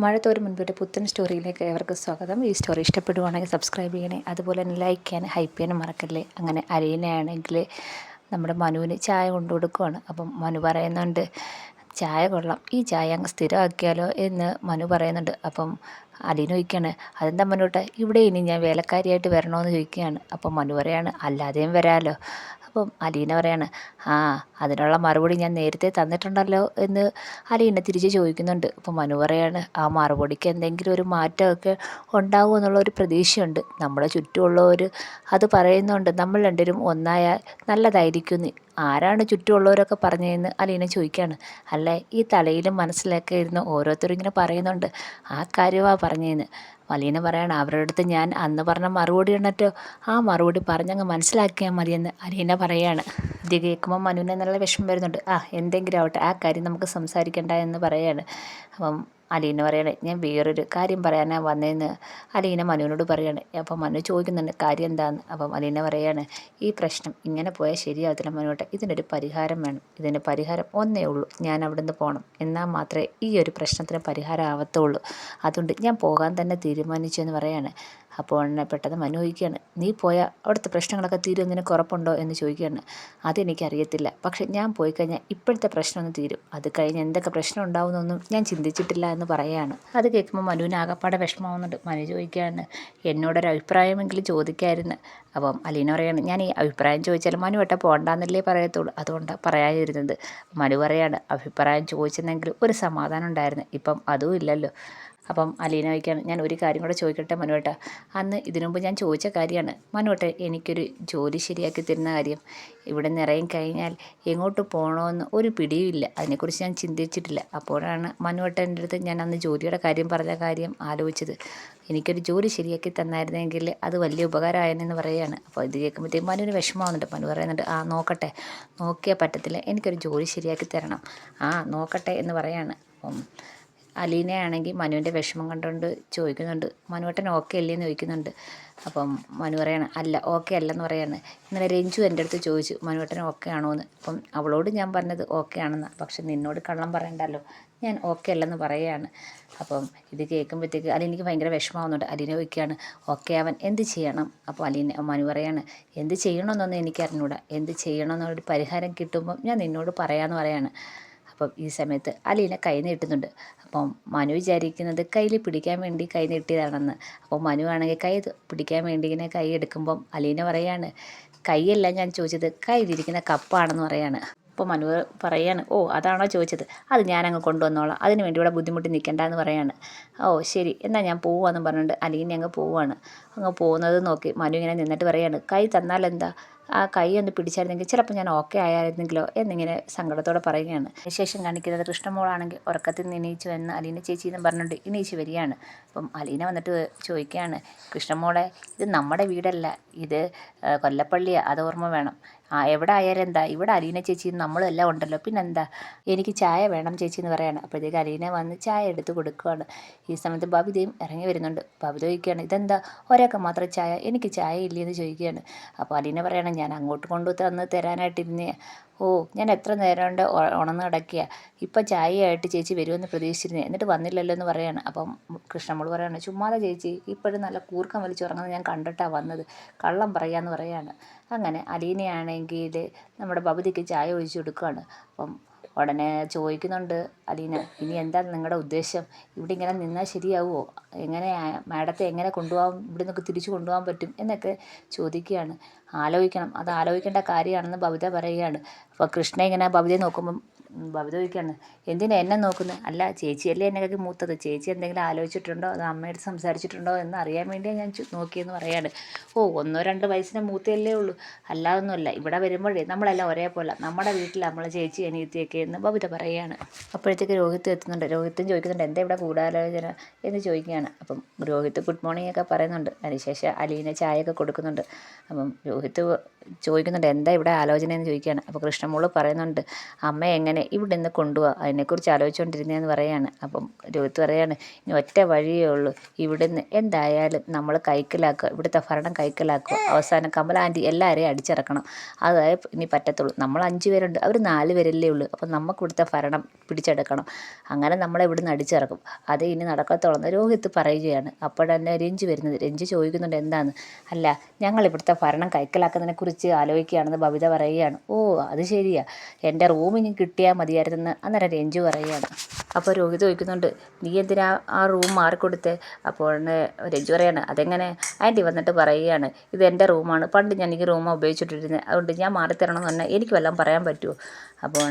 മഴ തോരും മുൻപൊരു പുത്തൻ സ്റ്റോറിയിലേക്ക് ഏവർക്കും സ്വാഗതം. ഈ സ്റ്റോറി ഇഷ്ടപ്പെടുവാണെങ്കിൽ സബ്സ്ക്രൈബ് ചെയ്യണേ, അതുപോലെ തന്നെ ലൈക്ക് ചെയ്യാനും ഹൈപ്പ് ചെയ്യാനും മറക്കല്ലേ. അങ്ങനെ അലീനയാണെങ്കിൽ നമ്മുടെ മനുവിന് ചായ കൊണ്ടു കൊടുക്കുവാണ്. അപ്പം മനു പറയുന്നുണ്ട്, ചായ കൊള്ളാം, ഈ ചായ അങ്ങ് സ്ഥിരമാക്കിയാലോ എന്ന് മനു പറയുന്നുണ്ട്. അപ്പം അലീന ചോദിക്കുകയാണ്, അതെന്താ മനുട്ടെ, ഇവിടെ ഇനി ഞാൻ വേലക്കാരിയായിട്ട് വരണമെന്ന് ചോദിക്കുകയാണ്. അപ്പം മനു പറയാണ്, അല്ലാതെയും വരാമല്ലോ. അപ്പം അലീന പറയാണ്, ആ അതിനുള്ള മറുപടി ഞാൻ നേരത്തെ തന്നിട്ടുണ്ടല്ലോ എന്ന് അലീന തിരിച്ച് ചോദിക്കുന്നുണ്ട്. അപ്പം മനു പറയാണ്, ആ മറുപടിക്ക് എന്തെങ്കിലും ഒരു മാറ്റമൊക്കെ ഉണ്ടാകും എന്നുള്ള ഒരു പ്രതീക്ഷയുണ്ട്. നമ്മുടെ ചുറ്റുമുള്ളവർ അത് പറയുന്നുണ്ട്, നമ്മൾ രണ്ടുപേരും ഒന്നായാൽ നല്ലതായിരിക്കും. ആരാണ് ചുറ്റുമുള്ളവരൊക്കെ പറഞ്ഞതെന്ന് അലീന ചോദിക്കുകയാണ്. അല്ലേ, ഈ തലയിലും മനസ്സിലൊക്കെ ഇരുന്ന് ഓരോരുത്തരും ഇങ്ങനെ പറയുന്നുണ്ട്, ആ കാര്യമാണ് പറഞ്ഞതെന്ന്. അലീന പറയാണ്, അവരുടെ അടുത്ത് ഞാൻ അന്ന് പറഞ്ഞ മറുപടി ഉണ്ടോ, ആ മറുപടി പറഞ്ഞങ്ങ് മനസ്സിലാക്കിയാൽ മതിയെന്ന് അലീന പറയാണ്. ഇത് കേൾക്കുമ്പോൾ മനുവിന് നല്ല വിഷമം വരുന്നുണ്ട്. എന്തെങ്കിലും ആവട്ടെ, ആ കാര്യം നമുക്ക് സംസാരിക്കണ്ട എന്ന് പറയാണ്. അപ്പം അലീന പറയാണ്, ഞാൻ വേറൊരു കാര്യം പറയാനാണ് വന്നതെന്ന് അലീന മനുവിനോട് പറയാണ്. അപ്പം മനു ചോദിക്കുന്നുണ്ട്, കാര്യം എന്താണെന്ന്. അപ്പം അലീന പറയാണ്, ഈ പ്രശ്നം ഇങ്ങനെ പോയാൽ ശരിയാകത്തില്ല മനുവേട്ട, ഇതിനൊരു പരിഹാരം വേണം. ഇതിന് പരിഹാരം ഒന്നേ ഉള്ളൂ, ഞാൻ അവിടുന്ന് പോകണം. എന്നാൽ മാത്രമേ ഈ ഒരു പ്രശ്നത്തിന് പരിഹാരം ആവത്തുള്ളൂ. അതുകൊണ്ട് ഞാൻ പോകാൻ തന്നെ തീരുമാനിച്ചു എന്ന് പറയാണ്. അപ്പോൾ എന്നെ പെട്ടെന്ന് മനു ചോദിക്കുകയാണ്, നീ പോയാൽ അവിടുത്തെ പ്രശ്നങ്ങളൊക്കെ തീരും നിനക്ക് ഉറപ്പുണ്ടോ എന്ന് ചോദിക്കുകയാണ്. അതെനിക്കറിയത്തില്ല, പക്ഷെ ഞാൻ പോയി കഴിഞ്ഞാൽ ഇപ്പോഴത്തെ പ്രശ്നമൊന്നും തീരും. അത് കഴിഞ്ഞ് എന്തൊക്കെ പ്രശ്നം ഉണ്ടാവുമെന്നൊന്നും ഞാൻ ചിന്തിച്ചിട്ടില്ല എന്ന് പറയുകയാണ്. അത് കേൾക്കുമ്പോൾ മനുവിന് ആകപ്പാടെ വിഷമമാവുന്നുണ്ട്. മനു ചോദിക്കുകയാണ്, എന്നോടൊരു അഭിപ്രായമെങ്കിലും ചോദിക്കാമായിരുന്നു. അപ്പം അലീന പറയാണ്, ഞാൻ ഈ അഭിപ്രായം ചോദിച്ചാൽ മനുവേട്ട പോകണ്ടെന്നല്ലേ പറയത്തുള്ളൂ, അതുകൊണ്ടാണ് പറയാതിരുന്നത്. മനു പറയാണ്, അഭിപ്രായം ചോദിച്ചെന്നെങ്കിൽ ഒരു സമാധാനം ഉണ്ടായിരുന്നു, ഇപ്പം അതും ഇല്ലല്ലോ. അപ്പം അലീന ചോദിക്കുകയാണ്, ഞാൻ ഒരു കാര്യം കൂടെ ചോദിക്കട്ടെ മനുവേട്ട, അന്ന് ഇതിനു മുമ്പ് ഞാൻ ചോദിച്ച കാര്യമാണ്. മനുവേട്ട എനിക്കൊരു ജോലി ശരിയാക്കി തരുന്ന കാര്യം. ഇവിടെ നിന്ന് ഇറങ്ങി കഴിഞ്ഞാൽ എങ്ങോട്ട് പോകണമെന്ന് ഒരു പിടിയുമില്ല, അതിനെക്കുറിച്ച് ഞാൻ ചിന്തിച്ചിട്ടില്ല. അപ്പോഴാണ് മനുവേട്ടൻ്റെ അടുത്ത് ഞാൻ അന്ന് ജോലിയുടെ കാര്യം പറഞ്ഞ കാര്യം ആലോചിച്ചത്. എനിക്കൊരു ജോലി ശരിയാക്കി തന്നായിരുന്നെങ്കിൽ അത് വലിയ ഉപകാരമായെന്ന് പറയുകയാണ്. അപ്പോൾ ഇത് കേൾക്കുമ്പോഴത്തേക്കും മനുവിന് വിഷമമാകുന്നുണ്ട്. മനു പറയുന്നുണ്ട്, നോക്കട്ടെ, നോക്കിയാൽ പറ്റത്തില്ല, എനിക്കൊരു ജോലി ശരിയാക്കി തരണം, നോക്കട്ടെ എന്ന് പറയാണ്. അപ്പം അലീനയാണെങ്കിൽ മനുവിൻ്റെ വിഷമം കണ്ടുകൊണ്ട് ചോദിക്കുന്നുണ്ട്, മനുവേട്ടൻ ഓക്കെ അല്ലേ എന്ന് ചോദിക്കുന്നുണ്ട്. അപ്പം മനു പറയാണ്, അല്ല ഓക്കെ അല്ലെന്ന് പറയാണ്. ഇന്നലെ രഞ്ജു എൻ്റെ അടുത്ത് ചോദിച്ചു മനുവേട്ടൻ ഓക്കെ ആണോ എന്ന്. അപ്പം അവളോട് ഞാൻ പറഞ്ഞത് ഓക്കെ ആണെന്ന്, പക്ഷെ നിന്നോട് കള്ളം പറയണ്ടല്ലോ, ഞാൻ ഓക്കെ അല്ലെന്ന് പറയുകയാണ്. അപ്പം ഇത് കേൾക്കുമ്പോഴത്തേക്ക് അലീനയ്ക്ക് ഭയങ്കര വിഷമമാവുന്നുണ്ട്. അലീന ചോദിക്കുകയാണ്, ഓക്കെ അവൻ എന്ത് ചെയ്യണം. അപ്പോൾ മനു പറയാണ്, എന്ത് ചെയ്യണമെന്നൊന്നും എനിക്കറിഞ്ഞൂടാ, എന്ത് ചെയ്യണമെന്നൊരു പരിഹാരം കിട്ടുമ്പം ഞാൻ നിന്നോട് പറയാമെന്ന് പറയാണ്. അപ്പം ഈ സമയത്ത് അലീന കൈ നീട്ടുന്നുണ്ട്. അപ്പം മനു വിചാരിക്കുന്നത് കയ്യിൽ പിടിക്കാൻ വേണ്ടി കൈ നീട്ടിയതാണെന്ന്. അപ്പോൾ മനു ആണെങ്കിൽ കൈ പിടിക്കാൻ വേണ്ടി ഇങ്ങനെ കൈ എടുക്കുമ്പം അലീന പറയാണ്, കൈയല്ല ഞാൻ ചോദിച്ചത്, കയ്യിലിരിക്കുന്ന കപ്പാണെന്ന് പറയാണ്. അപ്പോൾ മനു പറയാണ്, അതാണോ ചോദിച്ചത്, അത് ഞാനങ്ങ് കൊണ്ടുവന്നോളാം, അതിന് വേണ്ടി ഇവിടെ ബുദ്ധിമുട്ടി നിൽക്കണ്ട എന്ന് പറയാണ്. ശരി എന്നാൽ ഞാൻ പോവാന്ന് പറഞ്ഞിട്ട് അലീന അങ്ങ് പോവുകയാണ്. അങ്ങ് പോകുന്നത് നോക്കി മനു ഇങ്ങനെ നിന്നിട്ട് പറയാണ്, കൈ തന്നാൽ എന്താ, ആ കൈ ഒന്ന് പിടിച്ചായിരുന്നെങ്കിൽ ചിലപ്പോൾ ഞാൻ ഓക്കെ ആയിരുന്നെങ്കിലോ എന്നിങ്ങനെ സങ്കടത്തോടെ പറയുകയാണ്. ശേഷം കാണിക്കുന്നത് കൃഷ്ണമോളാണെങ്കിൽ ഉറക്കത്തിൽ നിന്ന് എണീച്ചു എന്ന് അലീന ചേച്ചി എന്ന് പറഞ്ഞിട്ട് എണീച്ച് വരികയാണ്. അപ്പം അലീന വന്നിട്ട് ചോദിക്കുകയാണ്, കൃഷ്ണമോളെ, ഇത് നമ്മുടെ വീടല്ല, ഇത് കൊല്ലപ്പള്ളിയാണ്, അത് ഓർമ്മ വേണം. എവിടെ ആയാലും എന്താ, ഇവിടെ അലീന ചേച്ചിയും നമ്മളും എല്ലാം ഉണ്ടല്ലോ, പിന്നെന്താ, എനിക്ക് ചായ വേണം ചേച്ചി എന്ന് പറയാണ്. അപ്പോഴത്തേക്ക് അലീന വന്ന് ചായ എടുത്ത് കൊടുക്കുകയാണ്. ഈ സമയത്ത് ബബിതയും ഇറങ്ങി വരുന്നുണ്ട്. ബബിത ചോദിക്കുകയാണ്, ഇതെന്താ ഒരാൾക്ക് മാത്രം ചായ, എനിക്ക് ചായ ഇല്ലയെന്ന് ചോദിക്കുകയാണ്. അപ്പോൾ അലീന പറയണം, ഞാൻ അങ്ങോട്ട് കൊണ്ടു തന്ന് തരാനായിട്ടിരുന്നേ, ഞാൻ എത്ര നേരം കൊണ്ട് ഉണർന്ന് കിടക്കുക, ഇപ്പം ചായയായിട്ട് ചേച്ചി വരുമെന്ന് പ്രതീക്ഷിച്ചിരുന്നേ, എന്നിട്ട് വന്നില്ലല്ലോ എന്ന് പറയാണ്. അപ്പം കൃഷ്ണമോൾ പറയാണ്, ചുമ്മാതെ ചേച്ചി, ഇപ്പോഴും നല്ല കൂർക്കം വലിച്ചുറങ്ങുന്നത് ഞാൻ കണ്ടിട്ടാണ് വന്നത്, കള്ളം പറയാമെന്ന് പറയാണ്. അങ്ങനെ അലീനയാണെങ്കിൽ നമ്മുടെ ബബിതയ്ക്ക് ചായ ഒഴിച്ച് കൊടുക്കുകയാണ്. അപ്പം ഉടനെ ചോദിക്കുന്നുണ്ട് അലീന, ഇനി എന്താ നിങ്ങളുടെ ഉദ്ദേശം, ഇവിടെ ഇങ്ങനെ നിന്നാൽ ശരിയാവുമോ, എങ്ങനെ മാഡത്തെ എങ്ങനെ കൊണ്ടുപോകാൻ, ഇവിടെ നിന്നൊക്കെ തിരിച്ചു കൊണ്ടുപോകാൻ പറ്റും എന്നൊക്കെ ചോദിക്കുകയാണ്. ആലോചിക്കണം, അത് ആലോചിക്കേണ്ട കാര്യമാണെന്ന് ബബിത പറയുകയാണ്. അപ്പോൾ കൃഷ്ണ ഇങ്ങനെ ബബിതയെ നോക്കുമ്പം ബബിത ചോദിക്കുകയാണ്, എന്തിനാ എന്നെ നോക്കുന്നത്, അല്ല ചേച്ചിയല്ലേ എന്നെയൊക്കെ മൂത്തത്, ചേച്ചി എന്തെങ്കിലും ആലോചിച്ചിട്ടുണ്ടോ, അത് അമ്മയോട് സംസാരിച്ചിട്ടുണ്ടോ എന്ന് അറിയാൻ വേണ്ടിയാണ് ഞാൻ നോക്കിയെന്ന് പറയാണ്. 1-2 വയസ്സിന് മൂത്തയല്ലേ ഉള്ളൂ, അല്ലാതൊന്നുമല്ല, ഇവിടെ വരുമ്പോഴേ നമ്മളെല്ലാം ഒരേപോലെ, നമ്മുടെ വീട്ടിൽ നമ്മളെ ചേച്ചി അനിയത്തിയൊക്കെ എന്ന് ബബിത പറയുകയാണ്. അപ്പോഴത്തേക്ക് രോഹിത്ത് എത്തുന്നുണ്ട്. രോഹിത്തും ചോദിക്കുന്നുണ്ട്, എന്താ ഇവിടെ ഗൂഢാലോചന എന്ന് ചോദിക്കുകയാണ്. അപ്പം രോഹിത്ത് ഗുഡ് മോർണിംഗ് ഒക്കെ പറയുന്നുണ്ട്. അതിനുശേഷം അലീന ചായയൊക്കെ കൊടുക്കുന്നുണ്ട്. അപ്പം രോഹിത്ത് ചോദിക്കുന്നുണ്ട് എന്താ ഇവിടെ ആലോചന എന്ന് ചോദിക്കുകയാണ്. അപ്പോൾ കൃഷ്ണമോള് പറയുന്നുണ്ട് അമ്മ എങ്ങനെ ഇവിടെ നിന്ന് കൊണ്ടുപോകാം അതിനെക്കുറിച്ച് ആലോചിച്ചുകൊണ്ടിരുന്നതെന്ന് പറയാണ്. അപ്പം രോഹിത്ത് പറയാണ് ഇനി ഒറ്റ വഴിയേ ഉള്ളൂ, ഇവിടുന്ന് എന്തായാലും നമ്മൾ കൈക്കലാക്കുക, ഇവിടുത്തെ ഭരണം കൈക്കലാക്കുക, അവസാനം കമല ആൻറ്റി എല്ലാവരെയും അടിച്ചിറക്കണം, അതായത് ഇനി പറ്റത്തുള്ളൂ. നമ്മൾ 5 പേരുണ്ട്, അവർ 4 പേരല്ലേ ഉള്ളൂ, അപ്പം നമുക്ക് ഇവിടുത്തെ ഭരണം പിടിച്ചെടുക്കണം, അങ്ങനെ നമ്മളെ ഇവിടുന്ന് അടിച്ചിറക്കും, അതേ ഇനി നടക്കത്തുള്ളൂ എന്ന് രോഹിത്ത് പറയുകയാണ്. അപ്പോഴന്നെ രഞ്ജു വരുന്നത്. രഞ്ജു ചോദിക്കുന്നുണ്ട് എന്താന്ന്. അല്ല ഞങ്ങൾ ഇവിടുത്തെ ഭരണം കൈക്കലാക്കുന്നതിനെക്കുറിച്ച് ആലോചിക്കുകയാണെന്ന് ബബിത പറയുകയാണ്. ഓ അത് ശരിയാ, എൻ്റെ റൂമിന് കിട്ടിയാൽ മതിയായിരുന്നെന്ന് അന്നേരം രഞ്ജു പറയുകയാണ്. അപ്പോൾ രോഹിത് ചോദിക്കുന്നുണ്ട് നീ എന്തിനാ ആ റൂം മാറിക്കൊടുത്തേ? അപ്പോൾ രഞ്ജു പറയാണ് അതെങ്ങനെ ആൻറ്റി വന്നിട്ട് പറയുകയാണ് ഇത് എൻ്റെ റൂമാണ്, പണ്ട് ഞാൻ ഈ റൂം ഉപയോഗിച്ചിട്ടിരുന്നത്, അതുകൊണ്ട് ഞാൻ മാറിത്തരണമെന്ന് പറഞ്ഞാൽ എനിക്ക് വല്ലതും പറയാൻ പറ്റുമോ? അപ്പോൾ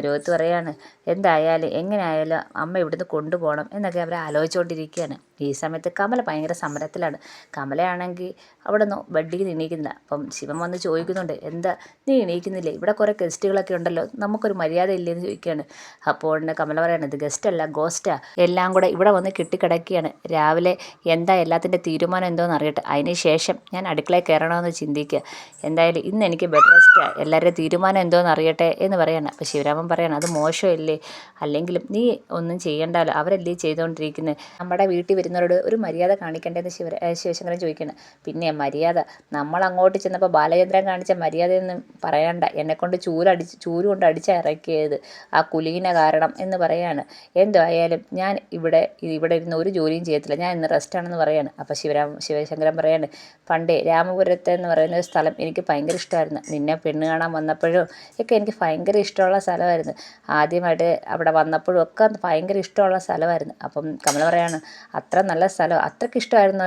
രോഹിത്ത് പറയാണ് എന്തായാലും എങ്ങനെ ആയാലും അമ്മ ഇവിടുന്ന് കൊണ്ടുപോകണം എന്നൊക്കെ അവർ ആലോചിച്ചുകൊണ്ടിരിക്കുകയാണ്. ഈ സമയത്ത് കമല ഭയങ്കര സമരത്തിലാണ്. കമലയാണെങ്കിൽ അവിടെ നിന്ന് ബെഡിൽ നിന്ന് എണീക്കുന്നില്ല. അപ്പം ശിവൻ വന്ന് ചോദിക്കുന്നുണ്ട് എന്താ നീ എണീക്കുന്നില്ലേ, ഇവിടെ കുറേ ഗസ്റ്റുകളൊക്കെ ഉണ്ടല്ലോ, നമുക്കൊരു മര്യാദ ഇല്ലേന്ന് ചോദിക്കുകയാണ്. അപ്പോൾ കമല പറയാണ് ഇത് ഗസ്റ്റ് അല്ല ഗോസ്റ്റാ, എല്ലാം കൂടെ ഇവിടെ വന്ന് കെട്ടിക്കിടക്കുകയാണ്, രാവിലെ എന്താ എല്ലാത്തിൻ്റെ തീരുമാനം എന്തോന്ന് അറിയട്ടെ, അതിന് ശേഷം ഞാൻ അടുക്കളയിൽ കയറണമെന്ന് ചിന്തിക്കുക, എന്തായാലും ഇന്ന് എനിക്ക് ബെഡ് റെസ്റ്റാണ്, എല്ലാവരുടെയും തീരുമാനം എന്തോന്ന് അറിയട്ടെ എന്ന് പറയാണ്. അപ്പോൾ ശിവരാമൻ പറയാണ് അത് മോശമല്ലേ, അല്ലെങ്കിലും നീ ഒന്നും ചെയ്യണ്ടല്ലോ, അവരല്ലേ ചെയ്തുകൊണ്ടിരിക്കുന്നത്, നമ്മുടെ വീട്ടിൽ വരുന്നവരോട് ഒരു മര്യാദ കാണിക്കേണ്ടതെന്ന് ശിവശങ്കരൻ ചോദിക്കണം. പിന്നെ മര്യാദ നമ്മൾ അങ്ങോട്ട് ചെന്നപ്പോൾ ബാലചന്ദ്രൻ കാണിച്ച മര്യാദയൊന്നും പറയണ്ട, എന്നെക്കൊണ്ട് ചൂര് കൊണ്ട് അടിച്ചിറക്കിയത് ആ കുലീന കാരണം എന്ന് പറയാണ്. എന്തായാലും ഞാൻ ഇവിടെ ഇരുന്ന് ഒരു ജോലിയും ചെയ്യത്തില്ല, ഞാൻ ഇന്ന് റെസ്റ്റാണെന്ന് പറയാണ്. അപ്പോൾ ശിവശങ്കരൻ പറയാണ് പണ്ടേ രാമപുരത്ത് എന്ന് പറയുന്ന ഒരു സ്ഥലം എനിക്ക് ഭയങ്കര ഇഷ്ടമായിരുന്നു, നിന്നെ പെണ്ണ് കാണാൻ വന്നപ്പോഴും ഒക്കെ എനിക്ക് ഭയങ്കര ഇഷ്ടമുള്ള സ്ഥലമായിരുന്നു, ആദ്യമായിട്ട് അവിടെ വന്നപ്പോഴും ഒക്കെ ഭയങ്കര ഇഷ്ടമുള്ള സ്ഥലമായിരുന്നു. അപ്പം കമല പറയാണ് അത്ര നല്ല സ്ഥലം, അത്രയ്ക്ക് ഇഷ്ടമായിരുന്നോ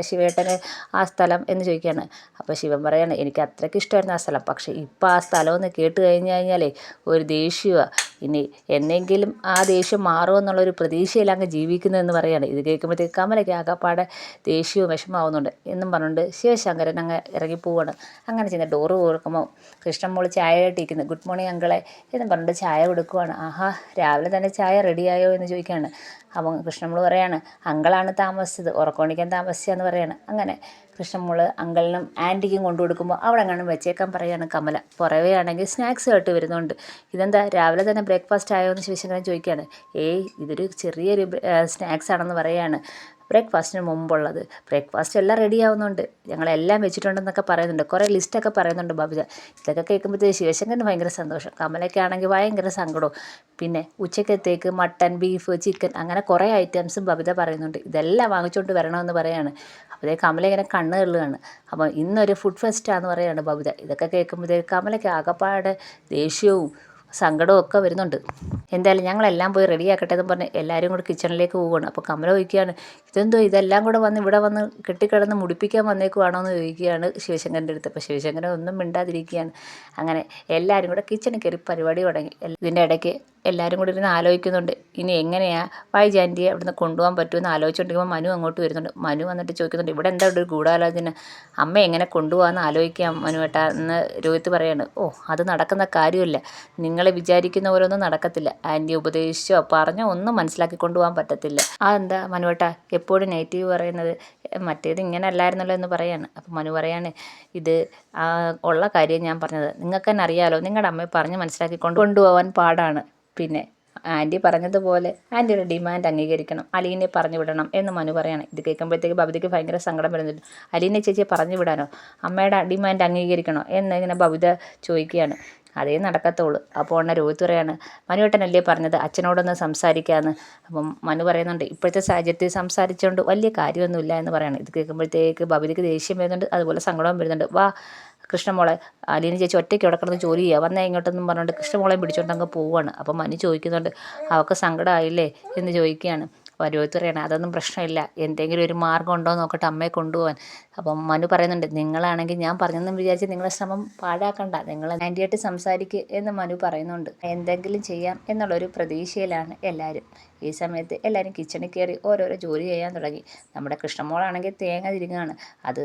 ശിവേട്ടന് ആ സ്ഥലം എന്ന് ചോദിക്കുകയാണ്. അപ്പോൾ ശിവൻ പറയാണ് എനിക്ക് അത്രയ്ക്ക് ഇഷ്ടമായിരുന്നു ആ സ്ഥലം, പക്ഷേ ഇപ്പോൾ ആ സ്ഥലമെന്ന് കേട്ട് കഴിഞ്ഞാലേ ഒരു ദേഷ്യമാണ്, ഇനി എന്നെങ്കിലും ആ ദേഷ്യം മാറുമെന്നുള്ളൊരു പ്രതീക്ഷയിലങ്ങ് ജീവിക്കുന്നതെന്ന് പറയാണ്. ഇത് കേൾക്കുമ്പോഴത്തേക്ക് കമലയ്ക്ക് ആകപ്പാടെ ദേഷ്യവും വിഷമാവുന്നുണ്ട് എന്നും പറഞ്ഞുകൊണ്ട് ശിവശങ്കരൻ അങ്ങ് ഇറങ്ങിപ്പോവാണ്. അങ്ങനെ ചെന്ന് ഡോറ് തുറക്കുമ്പോൾ കൃഷ്ണമോൾ ചായ ആയിട്ടിരിക്കുന്നു. ഗുഡ് മോർണിംഗ് അങ്കിളെ എന്നും പറഞ്ഞിട്ട് ചായ കൊടുക്കുവാണ്. ആഹാ രാവിലെ തന്നെ ചായ റെഡിയായോ എന്ന് ചോദിക്കുകയാണ്. അപ്പം കൃഷ്ണമോൾ പറയാണ് അങ്കിളാണ് താമസിച്ചത്, ഉറക്കമണിക്കാൻ താമസിച്ചതെന്ന് പറയാണ്. അങ്ങനെ കൃഷ്ണമോൾ അങ്കിളിനും ആൻറ്റിക്കും കൊണ്ടു കൊടുക്കുമ്പോൾ അവിടെ എങ്ങാനും വെച്ചേക്കാൻ പറയുകയാണ് കമല. പുറവേ ആണെങ്കിൽ സ്നാക്സ് കേട്ട് വരുന്നുണ്ട്. ഇതെന്താ രാവിലെ തന്നെ ബ്രേക്ക്ഫാസ്റ്റ് ആയോ എന്ന് ശിവശങ്കരൻ ചോദിക്കുകയാണ്. ഏയ് ഇതൊരു ചെറിയൊരു സ്നാക്സ് ആണെന്ന് പറയുകയാണ്, ബ്രേക്ക്ഫാസ്റ്റിന് മുമ്പുള്ളത്, ബ്രേക്ക്ഫാസ്റ്റ് എല്ലാം റെഡി ആവുന്നുണ്ട്, ഞങ്ങളെല്ലാം വെച്ചിട്ടുണ്ടെന്നൊക്കെ പറയുന്നുണ്ട്, കുറേ ലിസ്റ്റൊക്കെ പറയുന്നുണ്ട് ബബിത. ഇതൊക്കെ കേൾക്കുമ്പോഴത്തേക്ക് ശിവശങ്കരന് ഭയങ്കര സന്തോഷം, കമലയ്ക്കാണെങ്കിൽ ഭയങ്കര സങ്കടവും. പിന്നെ ഉച്ചക്കത്തേക്ക് മട്ടൻ ബീഫ് ചിക്കൻ അങ്ങനെ കുറേ ഐറ്റംസും ബബിത പറയുന്നുണ്ട്, ഇതെല്ലാം വാങ്ങിച്ചുകൊണ്ട് വരണമെന്ന് പറയാണ്. അപ്പോഴേ കമല ഇങ്ങനെ കണ്ണ് തള്ളുകയാണ്. അപ്പോൾ ഇന്നൊരു ഫുഡ് ഫെസ്റ്റാന്ന് പറയാണ് ബബിത. ഇതൊക്കെ കേൾക്കുമ്പോഴത്തേക്ക് കമലയ്ക്ക് ആകപ്പാടെ ദേഷ്യവും സങ്കടവും ഒക്കെ വരുന്നുണ്ട്. എന്തായാലും ഞങ്ങളെല്ലാം പോയി റെഡിയാക്കട്ടെ എന്ന് പറഞ്ഞ് എല്ലാവരും കൂടി കിച്ചണിലേക്ക് പോവുകയാണ്. അപ്പോൾ കമല ചോദിക്കുകയാണ് ഇതെന്തോ ഇതെല്ലാം കൂടെ വന്ന് ഇവിടെ വന്ന് കെട്ടിക്കിടന്ന് മുടിപ്പിക്കാൻ വന്നേക്കുവാണോ എന്ന് ചോദിക്കുകയാണ് ശിവശങ്കരൻ്റെ അടുത്ത്. അപ്പോൾ ശിവശങ്കരൻ ഒന്നും മിണ്ടാതിരിക്കുകയാണ്. അങ്ങനെ എല്ലാവരും കൂടെ കിച്ചണിൽ കയറി പരിപാടി തുടങ്ങി. ഇതിൻ്റെ ഇടയ്ക്ക് എല്ലാവരും കൂടി ഇരുന്ന് ആലോചിക്കുന്നുണ്ട് ഇനി എങ്ങനെയാണ് വൈജാൻറ്റിയെ അവിടുന്ന് കൊണ്ടുപോകാൻ പറ്റുമെന്ന് ആലോചിച്ചുകൊണ്ടിരിക്കുമ്പോൾ മനു അങ്ങോട്ട് വരുന്നുണ്ട്. മനു വന്നിട്ട് ചോദിക്കുന്നുണ്ട് ഇവിടെ എന്താ ഒരു ഗൂഢാലോചന, അമ്മ എങ്ങനെ കൊണ്ടുപോകാമെന്ന് ആലോചിക്കാം മനുവേട്ടാ എന്ന് രോഹിത്ത് പറയാണ്. ഓ അത് നടക്കുന്ന കാര്യമില്ല, നിങ്ങൾ വിചാരിക്കുന്ന പോലെ ഒന്നും നടക്കത്തില്ല, ആൻറ്റി ഉപദേശിച്ചോ പറഞ്ഞോ ഒന്നും മനസ്സിലാക്കി കൊണ്ടുപോകാൻ പറ്റത്തില്ല. അതെന്താ മനുവേട്ടാ എപ്പോഴും നെഗറ്റീവ് പറയുന്നത്, മറ്റേത് ഇങ്ങനെ അല്ലായിരുന്നല്ലോ എന്ന് പറയാണ്. അപ്പം മനു പറയാണ് ഇത് ഉള്ള കാര്യം ഞാൻ പറഞ്ഞത്, നിങ്ങൾക്ക് തന്നെ അറിയാമല്ലോ, നിങ്ങളുടെ അമ്മയെ പറഞ്ഞ് മനസ്സിലാക്കി കൊണ്ടുപോകാൻ പാടാണ്, പിന്നെ ആൻറ്റി പറഞ്ഞതുപോലെ ആൻറ്റിയുടെ ഡിമാൻഡ് അംഗീകരിക്കണം, അലീനെ പറഞ്ഞു വിടണം എന്ന് മനു പറയാണ്. ഇത് കേൾക്കുമ്പോഴത്തേക്ക് ബബിതയ്ക്ക് ഭയങ്കര സങ്കടം വരുന്നുണ്ട്. അലീനെ ചേച്ചിയെ പറഞ്ഞു വിടാനോ, അമ്മയുടെ ഡിമാൻഡ് അംഗീകരിക്കണോ എന്നിങ്ങനെ ബബിത ചോദിക്കുകയാണ്. അതേ നടക്കത്തുള്ളൂ. അപ്പോൾ രോഹിത്ത് പറയാണ് മനുവേട്ടനല്ലേ പറഞ്ഞത് അച്ഛനോടൊന്ന് സംസാരിക്കാമെന്ന്. അപ്പം മനു പറയുന്നുണ്ട് ഇപ്പോഴത്തെ സാഹചര്യത്തിൽ സംസാരിച്ചുകൊണ്ട് വലിയ കാര്യമൊന്നുമില്ല എന്ന് പറയാണ്. ഇത് കേൾക്കുമ്പോഴത്തേക്ക് ബബിതയ്ക്ക് ദേഷ്യം വരുന്നുണ്ട്, അതുപോലെ സങ്കടവും വരുന്നുണ്ട്. വാ കൃഷ്ണമോളെ, അലീന ചേച്ചി ഒറ്റയ്ക്ക് ഇവിടെ കിടന്ന് ജോലി ചെയ്യുക, വന്നേ ഇങ്ങോട്ടെന്നും പറഞ്ഞുകൊണ്ട് കൃഷ്ണമോളെയും പിടിച്ചുകൊണ്ട് അങ്ങ് പോവുകയാണ്. അപ്പം മനു ചോദിക്കുന്നുണ്ട് അവൾക്ക് സങ്കടമായില്ലേ എന്ന് ചോദിക്കുകയാണ്. അപ്പോൾ രോഹിത്ത് പറയണം അതൊന്നും പ്രശ്നമില്ല, എന്തെങ്കിലും ഒരു മാർഗ്ഗം ഉണ്ടോ എന്ന് നോക്കട്ടെ അമ്മയെ കൊണ്ടുപോകാൻ. അപ്പം മനു പറയുന്നുണ്ട് നിങ്ങളാണെങ്കിൽ ഞാൻ പറഞ്ഞെന്നും വിചാരിച്ച് നിങ്ങളുടെ ശ്രമം പാഴാക്കണ്ട, നിങ്ങൾ ആൻറ്റിയായിട്ട് സംസാരിക്കുക എന്ന് മനു പറയുന്നുണ്ട്. എന്തെങ്കിലും ചെയ്യാം എന്നുള്ളൊരു പ്രതീക്ഷയിലാണ് എല്ലാവരും. ഈ സമയത്ത് എല്ലാവരും കിച്ചണിൽ കയറി ഓരോരോ ജോലി ചെയ്യാൻ തുടങ്ങി. നമ്മുടെ കൃഷ്ണമോളാണെങ്കിൽ തേങ്ങ തിരുങ്ങുകയാണ്, അത്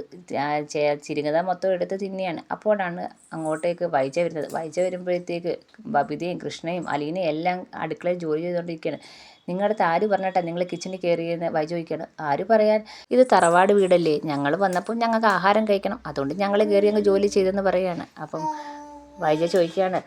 ചിരുങ്ങത മൊത്തം എടുത്ത് തിന്നെയാണ്. അപ്പോഴാണ് അങ്ങോട്ടേക്ക് വൈജ വരുന്നത്. വൈജ വരുമ്പോഴത്തേക്ക് ബബിതയും കൃഷ്ണയും അലീനയും എല്ലാം അടുക്കളയിൽ ജോലി ചെയ്തുകൊണ്ടിരിക്കുകയാണ്. നിങ്ങളുടെ അടുത്ത് ആര് പറഞ്ഞിട്ടാ നിങ്ങൾ കിച്ചണിൽ കയറിയെന്ന് വൈ ചോദിക്കുകയാണ്. ആര് പറയാൻ, ഇത് തറവാട് വീടല്ലേ, ഞങ്ങൾ വന്നപ്പോൾ ഞങ്ങൾക്ക് ആഹാരം കഴിക്കണം, അതുകൊണ്ട് ഞങ്ങൾ കയറി അങ്ങ് ജോലി ചെയ്തെന്ന് പറയുകയാണ്. അപ്പം വൈജ ചോദിക്കുകയാണ്,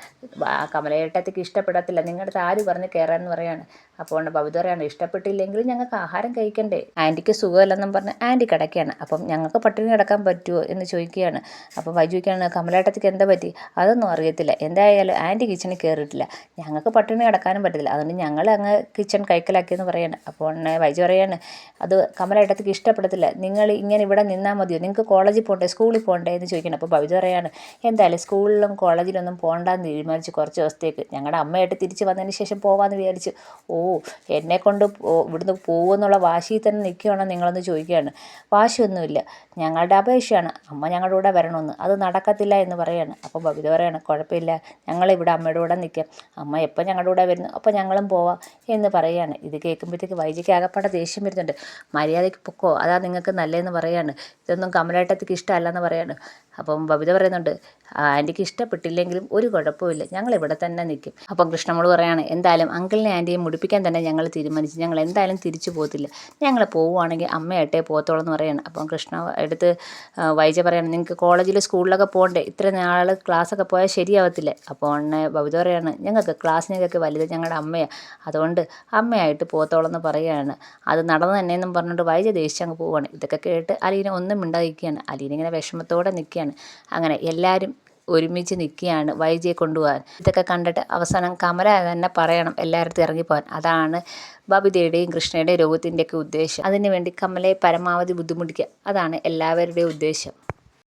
കമലേട്ടത്തിക്ക് ഇഷ്ടപ്പെടത്തില്ല, നിങ്ങളുടെ അടുത്ത് ആര് പറഞ്ഞ് കയറാമെന്ന് പറയാണ്. അപ്പോൾ ബബിത പറയാണ്, ഇഷ്ടപ്പെട്ടില്ലെങ്കിൽ ഞങ്ങൾക്ക് ആഹാരം കഴിക്കണ്ടേ, ആൻറ്റിക്ക് സുഖമല്ലെന്നും പറഞ്ഞ് ആൻറ്റി കിടക്കുകയാണ്. അപ്പം ഞങ്ങൾക്ക് പട്ടിണി കിടക്കാൻ പറ്റുമോ എന്ന് ചോദിക്കുകയാണ്. അപ്പം വൈജ ചോദിക്കുകയാണ്, കമലേട്ടത്തിക്ക് എന്താ പറ്റി, അതൊന്നും അറിയത്തില്ല, എന്തായാലും ആൻറ്റി കിച്ചണിൽ കയറിയിട്ടില്ല, ഞങ്ങൾക്ക് പട്ടിണി കിടക്കാനും പറ്റത്തില്ല, അതുകൊണ്ട് ഞങ്ങൾ അങ്ങ് കിച്ചൺ കൈക്കലാക്കിയെന്ന് പറയാണ്. അപ്പോൾ വൈജ പറയാണ്, അത് കമലേട്ടത്തിക്ക് ഇഷ്ടപ്പെടത്തില്ല, നിങ്ങൾ ഇങ്ങനെ ഇവിടെ നിന്നാൽ മതിയോ, നിങ്ങൾക്ക് കോളേജിൽ പോകണ്ടേ, സ്കൂളിൽ പോകണ്ടേ എന്ന് ചോദിക്കണം. അപ്പോൾ ബബിത പറയാണ്, എന്തായാലും സ്കൂളിലും കോളേജിലൊന്നും പോകണ്ടെന്ന് തീരുമാനിച്ച് കുറച്ച് ദിവസത്തേക്ക്, ഞങ്ങളുടെ അമ്മയായിട്ട് തിരിച്ച് വന്നതിന് ശേഷം പോകാമെന്ന് വിചാരിച്ചു. ഓ, എന്നെക്കൊണ്ട് ഇവിടുന്ന് പോകുമെന്നുള്ള വാശിയിൽ തന്നെ നിൽക്കുകയാണോ നിങ്ങളെന്ന് ചോദിക്കുകയാണ്. വാശിയൊന്നുമില്ല, ഞങ്ങളുടെ അപേക്ഷയാണ് അമ്മ ഞങ്ങളുടെ കൂടെ വരണമെന്ന്, അത് നടക്കത്തില്ല എന്ന് പറയാണ്. അപ്പോൾ ബബിത പറയാണ്, കുഴപ്പമില്ല, ഞങ്ങളിവിടെ അമ്മയുടെ കൂടെ നിൽക്കാം, അമ്മ എപ്പോൾ ഞങ്ങളുടെ കൂടെ വരുന്നു അപ്പോൾ ഞങ്ങളും പോവാം എന്ന് പറയുകയാണ്. ഇത് കേൾക്കുമ്പോഴത്തേക്ക് വൈജയ്ക്ക് ആകപ്പാടെ ദേഷ്യം വരുന്നുണ്ട്. മര്യാദയ്ക്ക് പൊക്കോ, അതാ നിങ്ങൾക്ക് നല്ലതെന്ന് പറയാണ്. ഇതൊന്നും കമലേട്ടത്തിക്ക് ഇഷ്ടമല്ലെന്ന് പറയാണ്. അപ്പം ബബിത പറയുന്നുണ്ട്, ആൻറ്റിക്ക് ഇഷ്ടപ്പെട്ടില്ലെങ്കിലും ഒരു കുഴപ്പമില്ല, ഞങ്ങൾ ഇവിടെ തന്നെ നിൽക്കും. അപ്പം കൃഷ്ണമോള് പറയാണ്, എന്തായാലും അങ്കിളിനെ ആൻറ്റിയെ മുടിപ്പിക്കാൻ തന്നെ ഞങ്ങൾ തീരുമാനിച്ചു, ഞങ്ങൾ എന്തായാലും തിരിച്ചു പോകത്തില്ല, ഞങ്ങൾ പോവുകയാണെങ്കിൽ അമ്മയായിട്ടേ പോകത്തോളം എന്ന് പറയാണ്. അപ്പം കൃഷ്ണ എടുത്ത് വൈജ പറയാണ്, നിങ്ങൾക്ക് കോളേജിൽ സ്കൂളിലൊക്കെ പോകണ്ടേ, ഇത്ര നാൾ ക്ലാസ്സൊക്കെ പോയാൽ ശരിയാവത്തില്ലേ. അപ്പോൾ ബബിത പറയാണ്, ഞങ്ങൾക്ക് ക്ലാസ്സിനൊക്കെ വലുത് ഞങ്ങളുടെ അമ്മയാണ്, അതുകൊണ്ട് അമ്മയായിട്ട് പോകത്തോളം എന്ന് പറയുകയാണ്. അത് നടന്നു തന്നെയെന്നും പറഞ്ഞുകൊണ്ട് വൈജ ദേഷ്യം അങ്ങ് പോവുകയാണ്. ഇതൊക്കെ കേട്ട് അലീന ഒന്നും മിണ്ടാതിരിക്കുകയാണ്. അലീന ഇങ്ങനെ വിഷമത്തോടെ നിൽക്കുകയാണ്. അങ്ങനെ എല്ലാവരും ഒരുമിച്ച് നിൽക്കുകയാണ് വൈജയെ കൊണ്ടുപോകാൻ. ഇതൊക്കെ കണ്ടിട്ട് അവസാനം കമല തന്നെ പറയണം എല്ലായിടത്തും ഇറങ്ങിപ്പോകാൻ. അതാണ് ബബിതയുടെയും കൃഷ്ണയുടെയും രോഗത്തിൻ്റെയൊക്കെ ഉദ്ദേശം. അതിനുവേണ്ടി കമലയെ പരമാവധി ബുദ്ധിമുട്ടിക്കുക, അതാണ് എല്ലാവരുടെയും ഉദ്ദേശം.